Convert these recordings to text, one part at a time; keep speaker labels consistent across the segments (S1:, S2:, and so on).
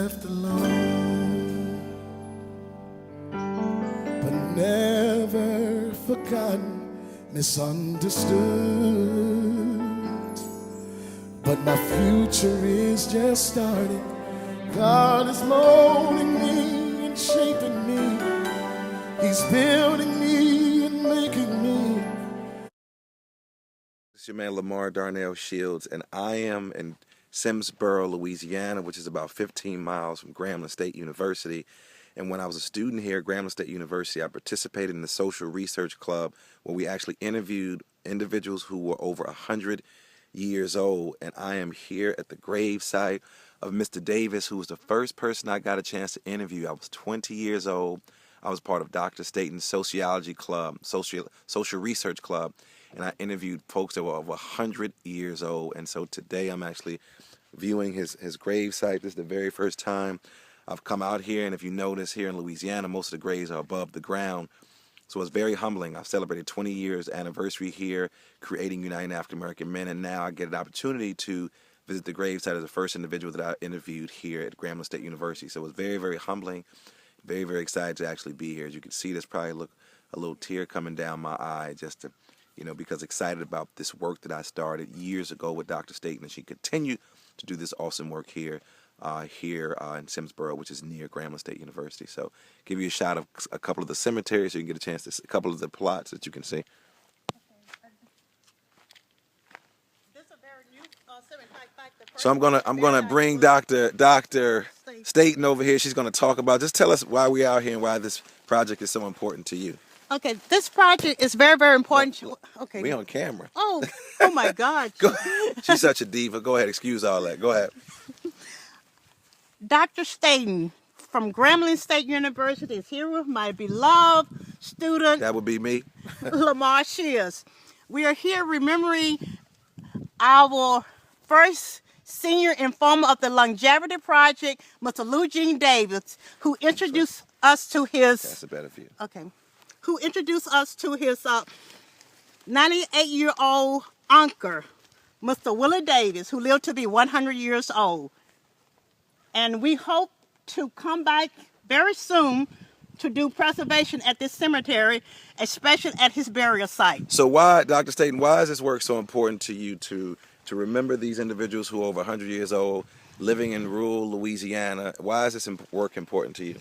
S1: left alone, but never forgotten, misunderstood. But my future is just starting. God is molding me and shaping me. He's building me and making me.
S2: It's your man Lamar Darnell Shields, and I am in Simsboro, Louisiana, which is about 15 miles from Grambling State University. And when I was a student here at Grambling State University, I participated in the Social Research Club, where we actually interviewed individuals who were over 100 years old. And I am here at the gravesite of Mr. Davis, who was the first person I got a chance to interview. I was 20 years old. I was part of Dr. Staten's Sociology Club, Social Research Club, and I interviewed folks that were over 100 years old. And so today I'm actually viewing his gravesite. This is the very first time I've come out here, and if you notice here in Louisiana, most of the graves are above the ground. So it's very humbling. I've celebrated 20 years anniversary here, creating United African American Men, and now I get an opportunity to visit the gravesite as the first individual that I interviewed here at Grambling State University. So it's very, very humbling, very, very excited to actually be here. As you can see, there's probably a little tear coming down my eye just to, because excited about this work that I started years ago with Dr. Staten, and she continued to do this awesome work here in Simsboro, which is near Grambling State University. So give you a shot of a couple of the cemeteries so you can get a chance to see a couple of the plots that you can see.
S3: This is a very new cemetery.
S2: So I'm gonna bring Dr. Staten over here. She's gonna talk about, just tell us why we're out here and why this project is so important to you.
S3: Okay, this project is very, very important. Okay.
S2: We on camera.
S3: Oh my God.
S2: She's such a diva. Go ahead. Excuse all that. Go ahead.
S3: Dr. Staten from Grambling State University is here with my beloved student.
S2: That would be me.
S3: Lamar Shields. We are here remembering our first senior informer of the Longevity Project, Mr. Eugene Davis, who introduced us to his...
S2: That's a better view.
S3: Okay. Who introduced us to his 98-year-old uncle, Mr. Willie Davis, who lived to be 100 years old. And we hope to come back very soon to do preservation at this cemetery, especially at his burial site.
S2: So why, Dr. Staten, why is this work so important to you to remember these individuals who are over 100 years old, living in rural Louisiana? Why is this work important to you?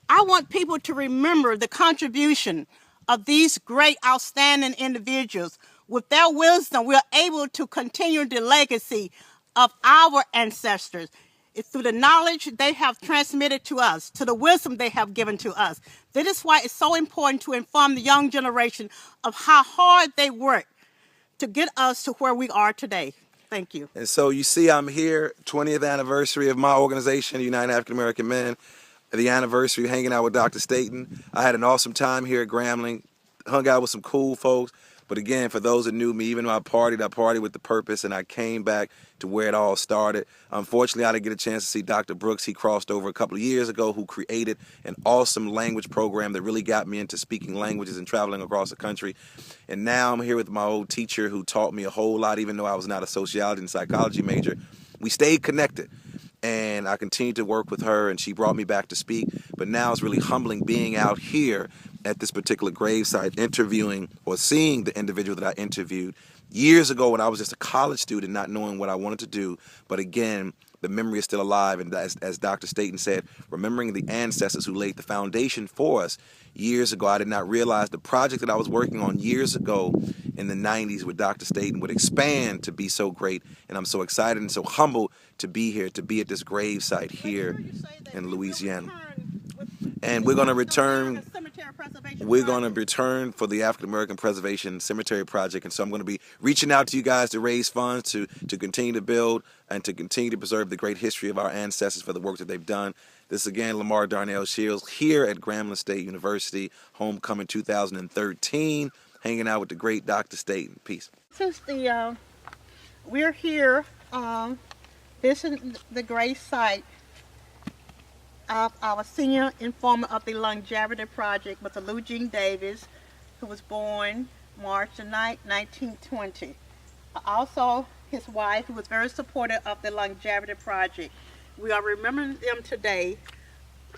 S3: I want people to remember the contribution of these great, outstanding individuals. With their wisdom, we're able to continue the legacy of our ancestors. It's through the knowledge they have transmitted to us, to the wisdom they have given to us. That is why it's so important to inform the young generation of how hard they work to get us to where we are today. Thank you.
S2: And so you see, I'm here, 20th anniversary of my organization, United African American Men. The anniversary, hanging out with Dr. Staten. I had an awesome time here at Grambling, hung out with some cool folks. But again, for those that knew me, even though I partied with the purpose, and I came back to where it all started. Unfortunately, I didn't get a chance to see Dr. Brooks. He crossed over a couple of years ago, who created an awesome language program that really got me into speaking languages and traveling across the country. And now I'm here with my old teacher who taught me a whole lot, even though I was not a sociology and psychology major. We stayed connected. And I continued to work with her, and she brought me back to speak. But now it's really humbling being out here at this particular gravesite, interviewing or seeing the individual that I interviewed years ago when I was just a college student, not knowing what I wanted to do. But again, the memory is still alive. And as Dr. Staten said, remembering the ancestors who laid the foundation for us years ago. I did not realize the project that I was working on years ago in the 90s with Dr. Staten would expand to be so great. And I'm so excited and so humbled to be here, to be at this gravesite here in Louisiana. And we're going to return. We're going to return for the African American Preservation Cemetery Project. And so I'm going to be reaching out to you guys to raise funds to continue to build and to continue to preserve the great history of our ancestors for the work that they've done. This is again Lamar Darnell Shields here at Grambling State University, homecoming 2013, hanging out with the great Dr. Staten. Peace.
S3: This is we're here, this is the grave site of our senior informer of the Longevity Project, Mr. Eugene Davis, who was born March the 9th, 1920. Also, his wife, who was very supportive of the Longevity Project. We are remembering them today.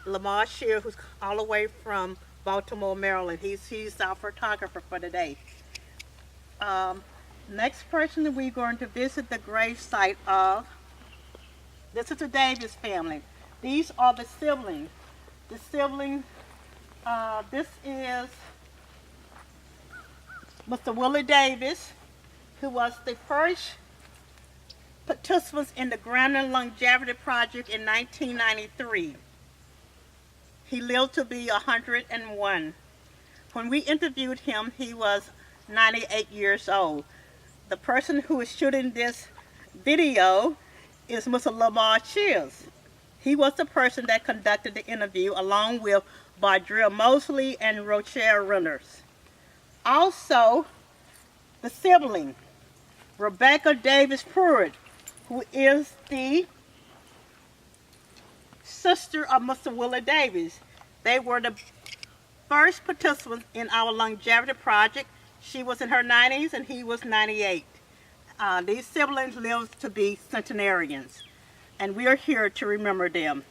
S3: Lamar Shear, who's all the way from Baltimore, Maryland. He's our photographer for today. Next person that we're going to visit the grave site of, this is the Davis family. These are the siblings. The siblings, this is Mr. Willie Davis, who was the first participant in the Grambling Longevity Project in 1993. He lived to be 101. When we interviewed him, he was 98 years old. The person who is shooting this video is Mr. Lamar Shears. He was the person that conducted the interview along with Bardrell Mosley and Rochelle Reynolds. Also, the sibling, Rebecca Davis Pruitt, who is the sister of Mr. Willie Davis. They were the first participants in our longevity project. She was in her 90s and he was 98. These siblings lived to be centenarians, and we are here to remember them.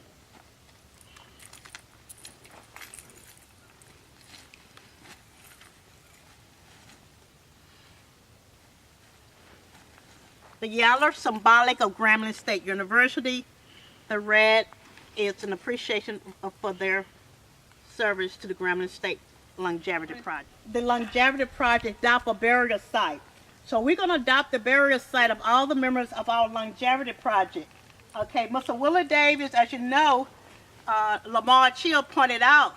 S3: The yellow, symbolic of Grambling State University. The red is an appreciation for their service to the Grambling State Longevity Project. The Longevity Project adopts a burial site. So we're going to adopt the burial site of all the members of our Longevity Project. Okay, Mr. Willie Davis, as you know, Lamar Chill pointed out,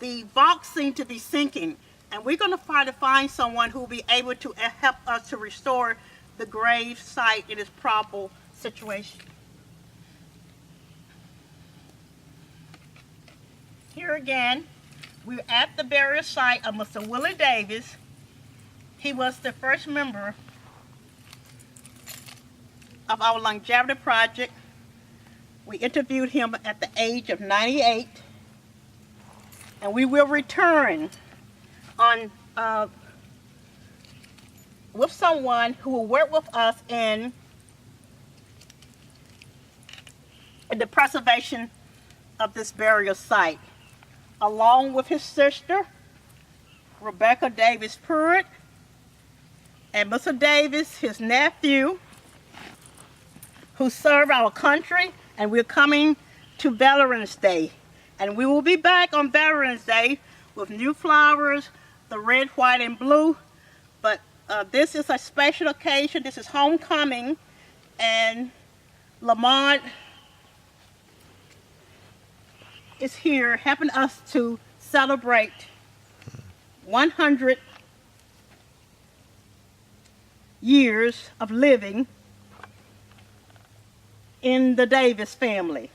S3: the vault seemed to be sinking. And we're going to try to find someone who will be able to help us to restore the grave site in its proper situation. Here again, we're at the burial site of Mr. Willie Davis. He was the first member of our longevity project. We interviewed him at the age of 98, and we will return on with someone who will work with us in the preservation of this burial site, along with his sister, Rebecca Davis Pruitt, and Mr. Davis, his nephew, who served our country, and we're coming to Veterans Day. And we will be back on Veterans Day with new flowers, the red, white, and blue. But this is a special occasion. This is homecoming, and Lamont is here helping us to celebrate 100 years of living in the Davis family.